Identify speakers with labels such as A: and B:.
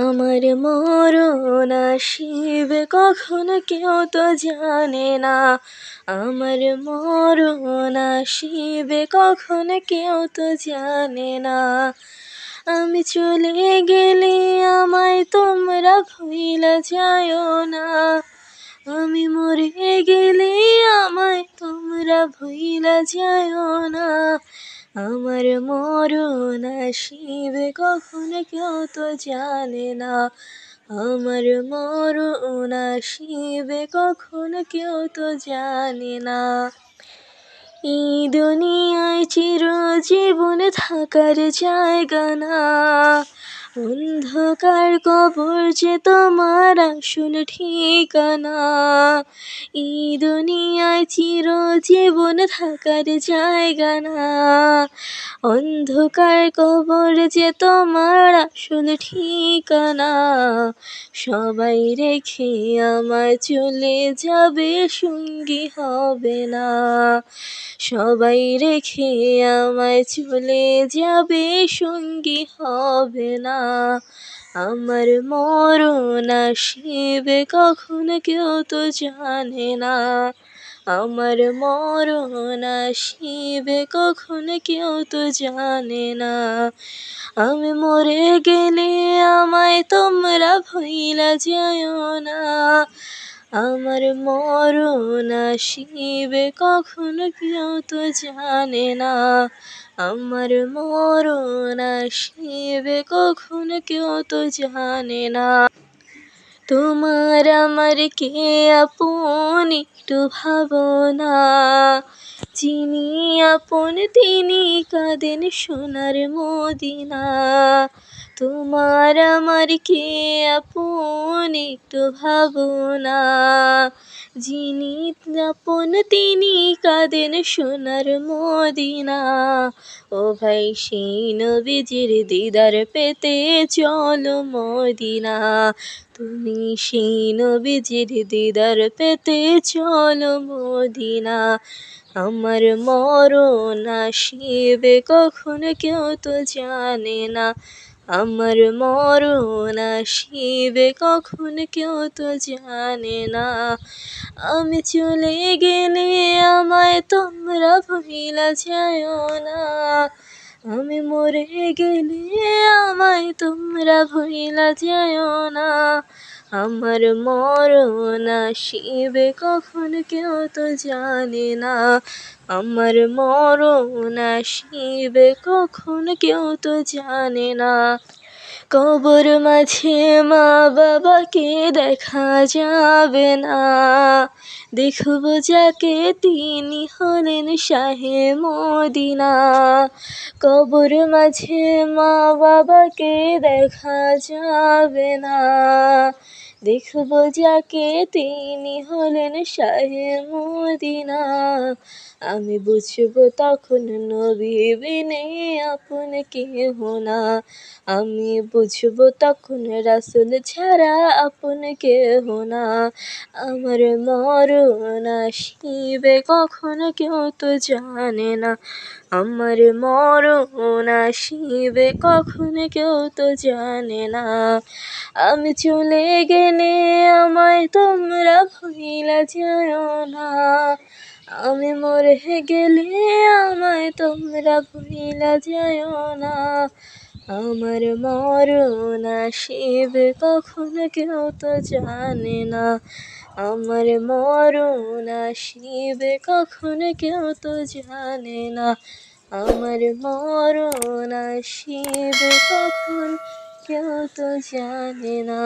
A: আমার মরণ আসিবে কখন কেউ তো জানে না, আমার মরণ আসিবে কখন কেউ তো জানে না। আমি চলে গেলে আমায় তোমরা ভুইলা যায়ও না, আমি মরে গেলে আমায় তোমরা ভুইলা যায়ও না। আমার মরণ আসিবে কখন কেউ তো জানে না, আমার মরণ আসিবে কখন কেউ তো জানে না। এই দুনিয়ায় চিরজীবন থাকার জায়গা না, অন্ধকার কবর যে তোমার আসল ঠিকানা। এই দুনিয়ায় চিরজীবন থাকার জায়গা না, অন্ধকার কবর যে তোমার আসল ঠিকানা। সবাই রেখে আমায় চলে যাবে, সঙ্গী হবে না, সবাই রেখে আমায় চলে যাবে, সঙ্গী হবে না। আমার মরণ আসিবে কখন কেউ তো জানে না, আমার মরণ আসিবে কখন কেউ তো জানে না। আমি মরে গেলে আমায় তোমরা ভুইলা যায়ও না, আমার মরণ আসিবে কখন কেউ তো জানে না, আমার মরণ আসিবে কখন কেউ তো জানে না। তোমার আমার কে আপন একটু ভাবনা, যিনি আপন তিনি কাঁদেন সোনার মদিনা। তোমার আমার কে আপন একটু ভাবনা, যিনি আপন তিনি কাঁদেন সোনার মদিনা। ও ভাই সেই নবীজির দিদার পেতে চলো মদিনা, তুমি সেই নবীজির দিদার পেতে চলো মদিনা। আমার মরণ আসিবে কখন কেউ তো জানে না, আমার মরণ আসিবে কখন কেউ তো জানে না। আমি চলে গেলে আমায় তোমরা ভুইলা যায়ও না, আমি মরে গেলে আমায় তোমরা ভুইলা যায়ও না। আমার মরণ আসিবে কখন কেউ তো জানে না, আমার মরণ আসিবে কখন কেউ তো জানে না। কবর মাঝে মা বাবাকে দেখা যাবে না, দেখব যাকে তিনি হলেন শাহে মদিনা। কবর মাঝে মা বাবাকে দেখা যাবে না, দেখব যাকে তিনি হলেন শাহে মদিনা। আমি বুঝব তখন নবী বিনে আপন কেহ না, আমি বুঝব তখন রাসূল ছাড়া আপন কেহ না। আমার মরণ আসিবে কখন কেউ তো জানে না, আমার মরণ আসিবে কখন কেউ তো জানে না। আমি চলে গেলে আমায় তোমরা ভুইলা যায়ও না, আমি মরে গেলে আমায় তোমরা ভুইলা যায়ও না। আমার মরণ আসিবে কখন কেউ তো জানে না, আমার মরণ আসিবে কখন কেউ তো জানে না, আমার মরণ আসিবে কখন কেউ তো জানে না।